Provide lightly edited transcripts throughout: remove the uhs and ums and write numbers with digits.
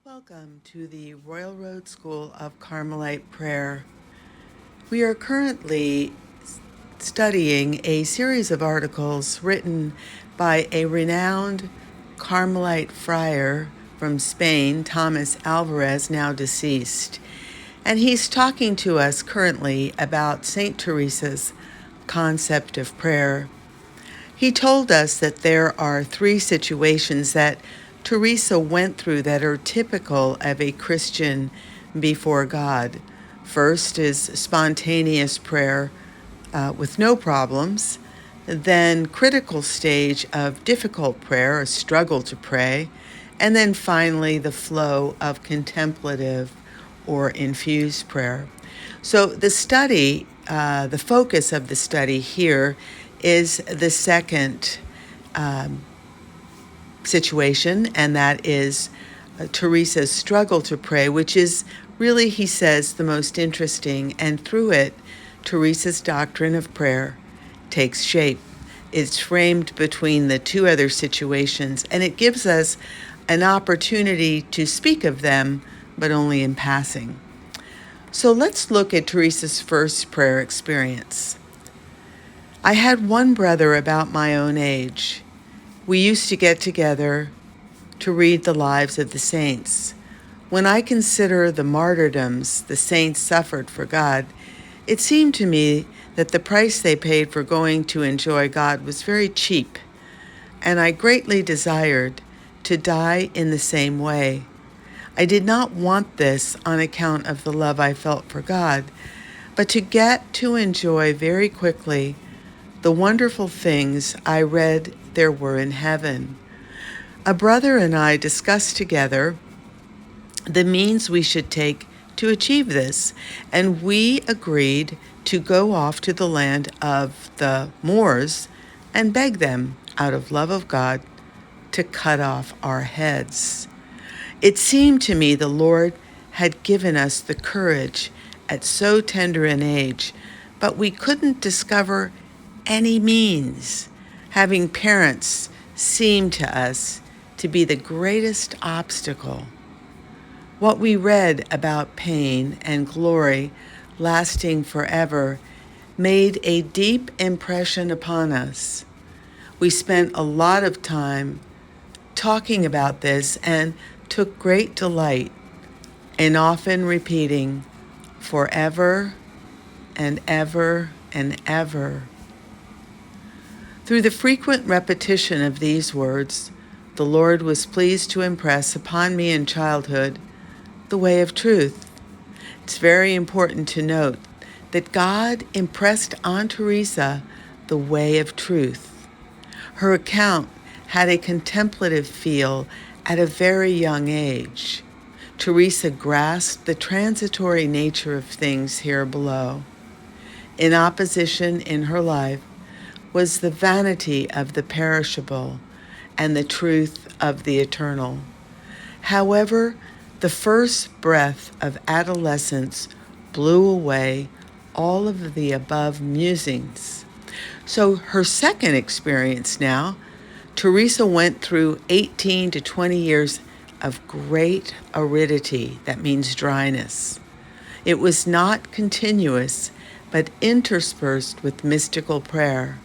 Welcome to the Royal Road School of Carmelite Prayer. We are currently studying a series of articles written by a renowned Carmelite friar from Spain, Tomas Alvarez, now deceased. And he's talking to us currently about St. Teresa's concept of prayer. He told us that there are three situations that Teresa went through that are typical of a Christian before God. First is spontaneous prayer with no problems, then critical stage of difficult prayer, a struggle to pray, and then finally the flow of contemplative or infused prayer. So the study, the focus of the study here is the second situation, and that is Teresa's struggle to pray, which is really, he says, the most interesting, and through it, Teresa's doctrine of prayer takes shape. It's framed between the two other situations, and it gives us an opportunity to speak of them, but only in passing. So let's look at Teresa's first prayer experience. I had one brother about my own age. We used to get together to read the lives of the saints. When I consider the martyrdoms the saints suffered for God, it seemed to me that the price they paid for going to enjoy God was very cheap, and I greatly desired to die in the same way. I did not want this on account of the love I felt for God, but to get to enjoy very quickly the wonderful things I read there were in heaven. A brother and I discussed together the means we should take to achieve this, and we agreed to go off to the land of the Moors and beg them, out of love of God, to cut off our heads. It seemed to me the Lord had given us the courage at so tender an age, but we couldn't discover any means. Having parents seemed to us to be the greatest obstacle. What we read about pain and glory lasting forever made a deep impression upon us. We spent a lot of time talking about this and took great delight in often repeating forever and ever and ever. Through the frequent repetition of these words, the Lord was pleased to impress upon me in childhood the way of truth. It's very important to note that God impressed on Teresa the way of truth. Her account had a contemplative feel at a very young age. Teresa grasped the transitory nature of things here below. In opposition in her life was the vanity of the perishable and the truth of the eternal. However, the first breath of adolescence blew away all of the above musings. So her second experience now, Teresa went through 18 to 20 years of great aridity, that means dryness. It was not continuous, but interspersed with mystical prayer.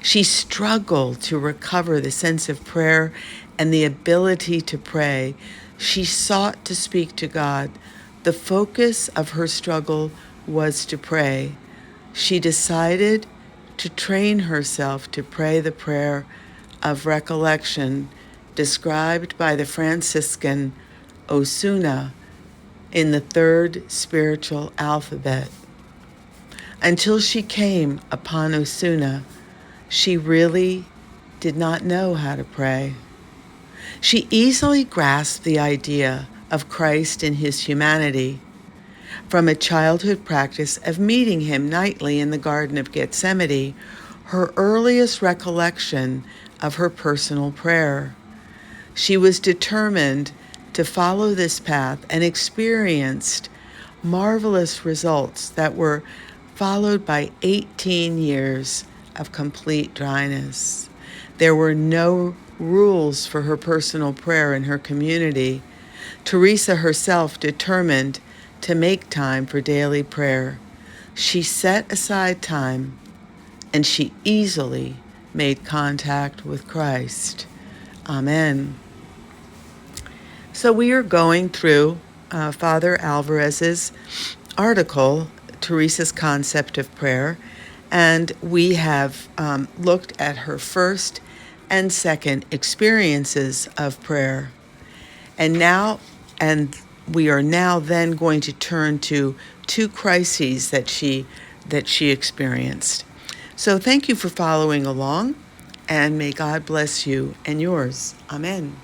She struggled to recover the sense of prayer and the ability to pray. She sought to speak to God. The focus of her struggle was to pray. She decided to train herself to pray the prayer of recollection described by the Franciscan o.c.d. in the third spiritual alphabet. Until she came upon o.c.d., she really did not know how to pray. She easily grasped the idea of Christ in his humanity from a childhood practice of meeting him nightly in the Garden of Gethsemane, her earliest recollection of her personal prayer. She was determined to follow this path and experienced marvelous results that were followed by 18 years of complete dryness. There were no rules for her personal prayer in her community. Teresa herself determined to make time for daily prayer. She set aside time, and she easily made contact with Christ. Amen. So we are going through Father Alvarez's article, Teresa's Concept of Prayer, and we have looked at her first and second experiences of prayer. And we are now then going to turn to two crises that she experienced. So thank you for following along, and may God bless you and yours. Amen.